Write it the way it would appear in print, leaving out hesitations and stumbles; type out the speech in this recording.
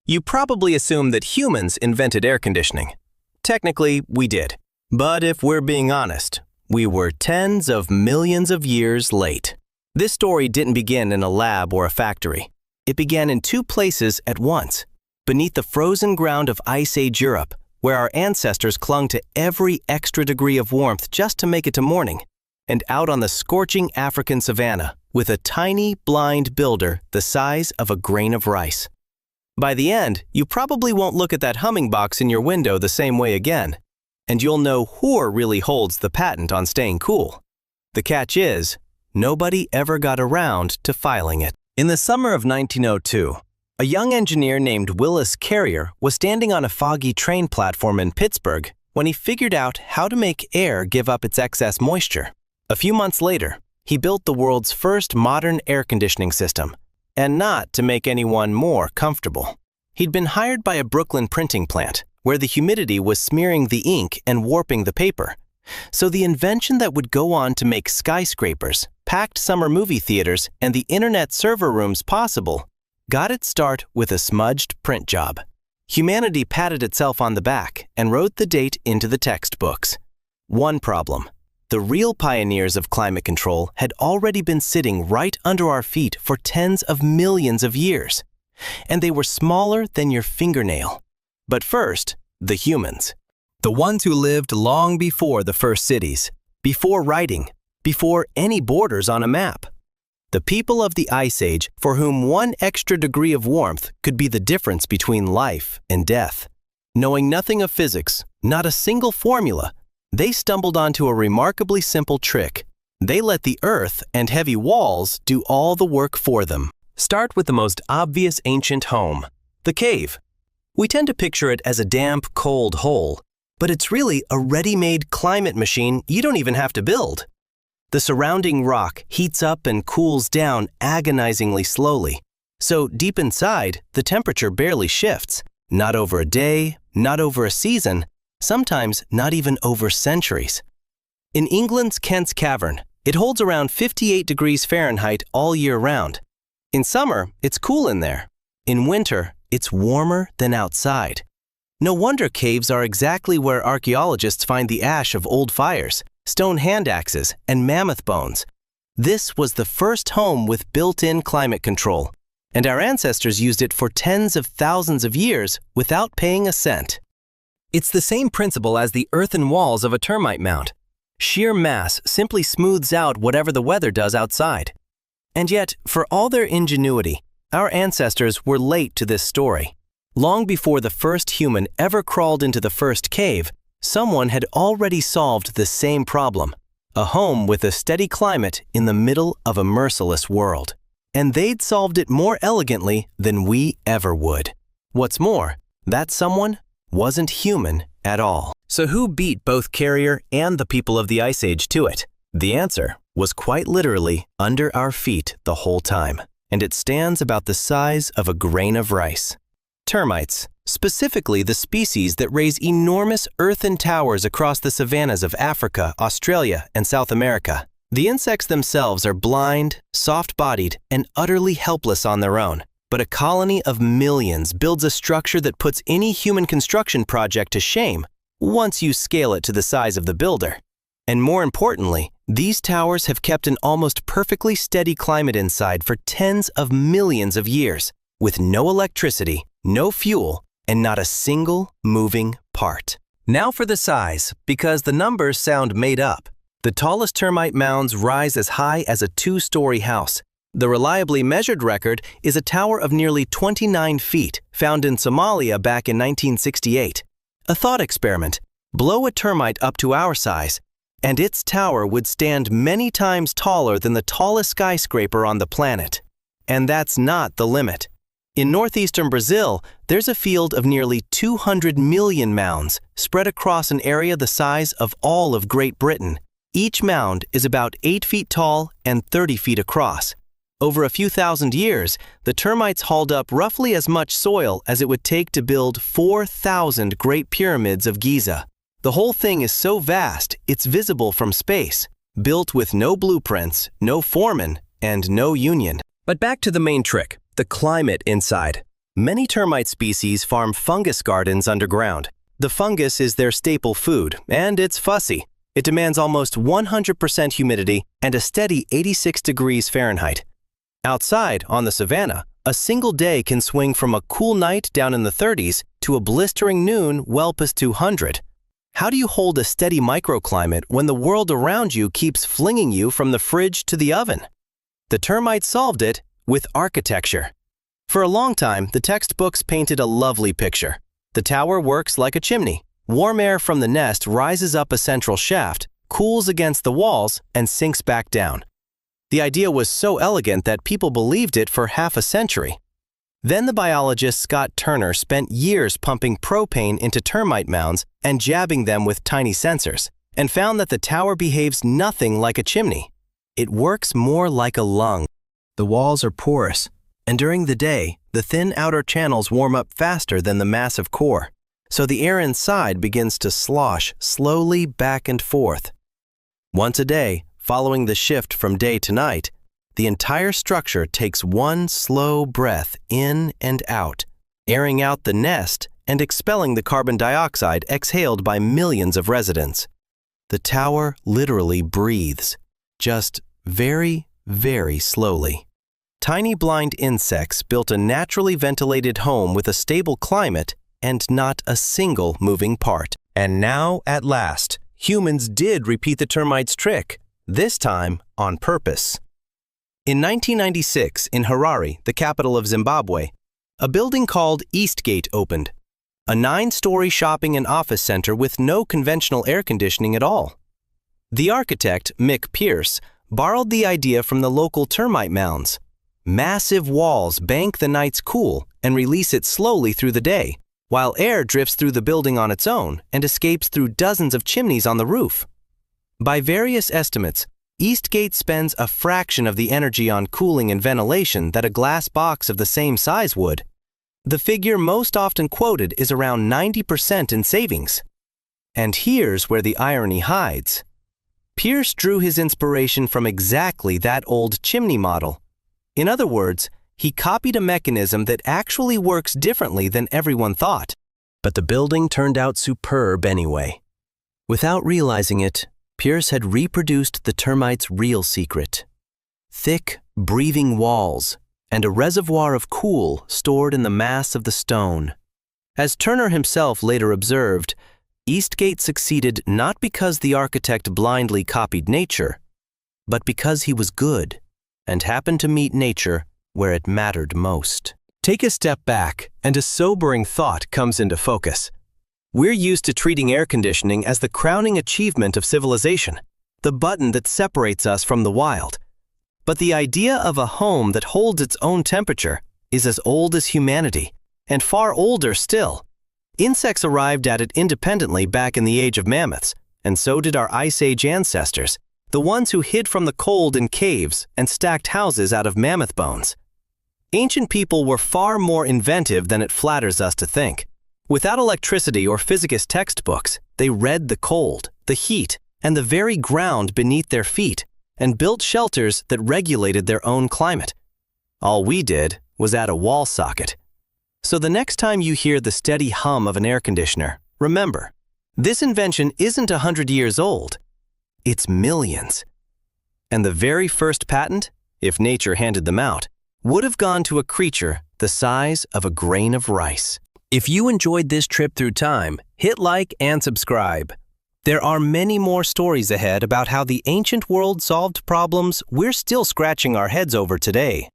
You probably assume that humans invented air conditioning. Technically, we did. But if we're being honest, we were tens of millions of years late. This story didn't begin in a lab or a factory. It began in two places at once. Beneath the frozen ground of Ice Age Europe, where our ancestors clung to every extra degree of warmth just to make it to morning, and out on the scorching African savanna with a tiny, blind builder the size of a grain of rice. By the end, you probably won't look at that humming box in your window the same way again, and you'll know who really holds the patent on staying cool. The catch is, nobody ever got around to filing it. In the summer of 1902, a young engineer named Willis Carrier was standing on a foggy train platform in Pittsburgh when he figured out how to make air give up its excess moisture. A few months later, he built the world's first modern air conditioning system, and not to make anyone more comfortable. He'd been hired by a Brooklyn printing plant, where the humidity was smearing the ink and warping the paper. So the invention that would go on to make skyscrapers, packed summer movie theaters, and the internet server rooms possible got its start with a smudged print job. Humanity patted itself on the back and wrote the date into the textbooks. One problem: the real pioneers of climate control had already been sitting right under our feet for tens of millions of years, and they were smaller than your fingernail. But first, the humans. The ones who lived long before the first cities, before writing, before any borders on a map. The people of the Ice Age for whom one extra degree of warmth could be the difference between life and death. Knowing nothing of physics, not a single formula, they stumbled onto a remarkably simple trick. They let the earth and heavy walls do all the work for them. Start with the most obvious ancient home, the cave. We tend to picture it as a damp, cold hole, but it's really a ready-made climate machine you don't even have to build. The surrounding rock heats up and cools down agonizingly slowly, so deep inside, the temperature barely shifts, not over a day, not over a season, sometimes not even over centuries. In England's Kent's Cavern, it holds around 58 degrees Fahrenheit all year round. In summer, it's cool in there. In winter, it's warmer than outside. No wonder caves are exactly where archaeologists find the ash of old fires, stone hand axes, and mammoth bones. This was the first home with built-in climate control, and our ancestors used it for tens of thousands of years without paying a cent. It's the same principle as the earthen walls of a termite mound. Sheer mass simply smooths out whatever the weather does outside. And yet, for all their ingenuity, our ancestors were late to this story. Long before the first human ever crawled into the first cave, someone had already solved the same problem: a home with a steady climate in the middle of a merciless world. And they'd solved it more elegantly than we ever would. What's more, that someone wasn't human at all. So who beat both Carrier and the people of the Ice Age to it? The answer was quite literally under our feet the whole time, and it stands about the size of a grain of rice. Termites, specifically the species that raise enormous earthen towers across the savannas of Africa, Australia, and South America. The insects themselves are blind, soft-bodied, and utterly helpless on their own. But a colony of millions builds a structure that puts any human construction project to shame once you scale it to the size of the builder. And more importantly, these towers have kept an almost perfectly steady climate inside for tens of millions of years, with no electricity, no fuel, and not a single moving part. Now for the size, because the numbers sound made up. The tallest termite mounds rise as high as a 2-story house. The reliably measured record is a tower of nearly 29 feet, found in Somalia back in 1968. A thought experiment: blow a termite up to our size, and its tower would stand many times taller than the tallest skyscraper on the planet. And that's not the limit. In northeastern Brazil, there's a field of nearly 200 million mounds spread across an area the size of all of Great Britain. Each mound is about 8 feet tall and 30 feet across. Over a few thousand years, the termites hauled up roughly as much soil as it would take to build 4,000 Great Pyramids of Giza. The whole thing is so vast, it's visible from space, built with no blueprints, no foreman, and no union. But back to the main trick, the climate inside. Many termite species farm fungus gardens underground. The fungus is their staple food, and it's fussy. It demands almost 100% humidity and a steady 86 degrees Fahrenheit. Outside, on the savanna, a single day can swing from a cool night down in the 30s to a blistering noon well past 200. How do you hold a steady microclimate when the world around you keeps flinging you from the fridge to the oven? The termites solved it with architecture. For a long time, the textbooks painted a lovely picture. The tower works like a chimney. Warm air from the nest rises up a central shaft, cools against the walls, and sinks back down. The idea was so elegant that people believed it for half a century. Then the biologist Scott Turner spent years pumping propane into termite mounds and jabbing them with tiny sensors, and found that the tower behaves nothing like a chimney. It works more like a lung. The walls are porous, and during the day, the thin outer channels warm up faster than the massive core, so the air inside begins to slosh slowly back and forth. Once a day, following the shift from day to night, the entire structure takes one slow breath in and out, airing out the nest and expelling the carbon dioxide exhaled by millions of residents. The tower literally breathes, just very, very slowly. Tiny blind insects built a naturally ventilated home with a stable climate and not a single moving part. And now, at last, humans did repeat the termites' trick, this time on purpose. In 1996, in Harare, the capital of Zimbabwe, a building called Eastgate opened, a 9-story shopping and office center with no conventional air conditioning at all. The architect, Mick Pierce, borrowed the idea from the local termite mounds. Massive walls bank the night's cool and release it slowly through the day, while air drifts through the building on its own and escapes through dozens of chimneys on the roof. By various estimates, Eastgate spends a fraction of the energy on cooling and ventilation that a glass box of the same size would. The figure most often quoted is around 90% in savings. And here's where the irony hides. Pierce drew his inspiration from exactly that old chimney model. In other words, he copied a mechanism that actually works differently than everyone thought. But the building turned out superb anyway. Without realizing it, Pierce had reproduced the termites' real secret. Thick, breathing walls, and a reservoir of cool stored in the mass of the stone. As Turner himself later observed, Eastgate succeeded not because the architect blindly copied nature, but because he was good and happened to meet nature where it mattered most. Take a step back, and a sobering thought comes into focus. We're used to treating air conditioning as the crowning achievement of civilization, the button that separates us from the wild. But the idea of a home that holds its own temperature is as old as humanity, and far older still. Insects arrived at it independently back in the age of mammoths, and so did our Ice Age ancestors, the ones who hid from the cold in caves and stacked houses out of mammoth bones. Ancient people were far more inventive than it flatters us to think. Without electricity or physicist textbooks, they read the cold, the heat, and the very ground beneath their feet, and built shelters that regulated their own climate. All we did was add a wall socket. So the next time you hear the steady hum of an air conditioner, remember, this invention isn't 100 years old. It's millions. And the very first patent, if nature handed them out, would have gone to a creature the size of a grain of rice. If you enjoyed this trip through time, hit like and subscribe. There are many more stories ahead about how the ancient world solved problems we're still scratching our heads over today.